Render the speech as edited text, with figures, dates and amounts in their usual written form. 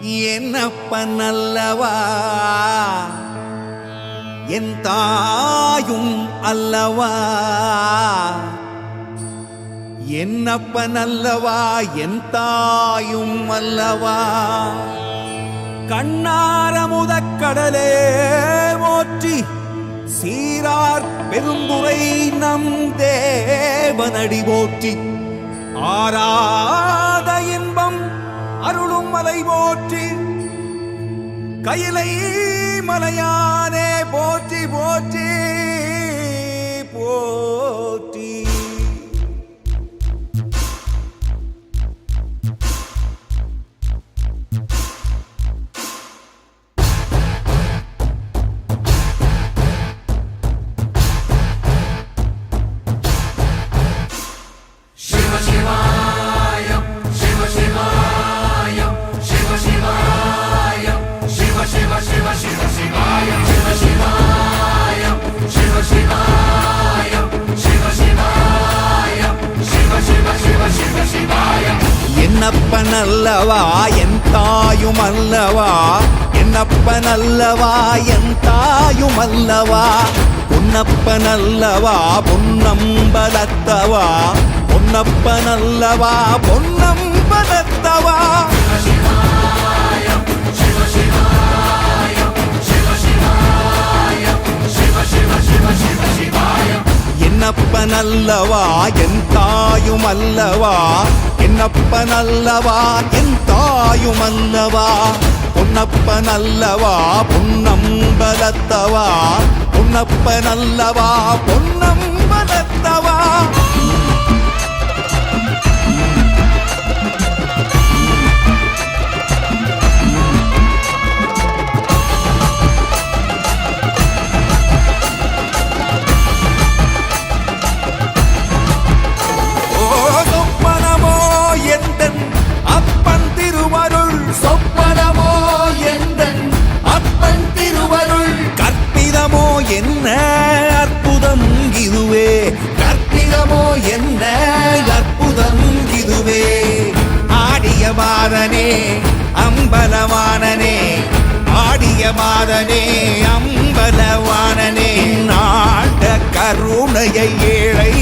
என்னப்பன் அல்லவா என் தாயும் அல்லவா, என்னப்பன் அல்லவா என் தாயும் அல்லவா. கண்ணாரமுதக் கடலே போற்றி, சீரார் பெரும்புரை நம் தேவனடி போற்றி. ஆராத இன்பம் அருளும் மலை போற்றி, கையிலை மலையானே போற்றி போற்றி போற்றி. என்னப்பன் அல்லவா என் தாயும் அல்லவா, என்னப்பன் அல்லவா என் தாயும் அல்லவா. பொன்னப்பன் அல்லவா பொன்னம்பலத்தவா, பொன்னப்பன் அல்லவா பொன்னம்பலத்தவா. என்னப்பன் அல்லவா என் தாயும் அல்லவா, என்னப்பன் அல்லவா என் தாயும் அல்லவா. பொன்னப்பன் அல்லவா பொன்னம்பலத்தவா, பொன்னப்பன் அல்லவா பொன்னம்பலத்தவா. என்ன அற்புதம் இதுவே, கற்பிதமோ என்ன அற்புதம் இதுவே. ஆடிய மாதனே அம்பலவானனே, ஆடிய மாதனே அம்பலவானனே. நாட கருணையை ஏழை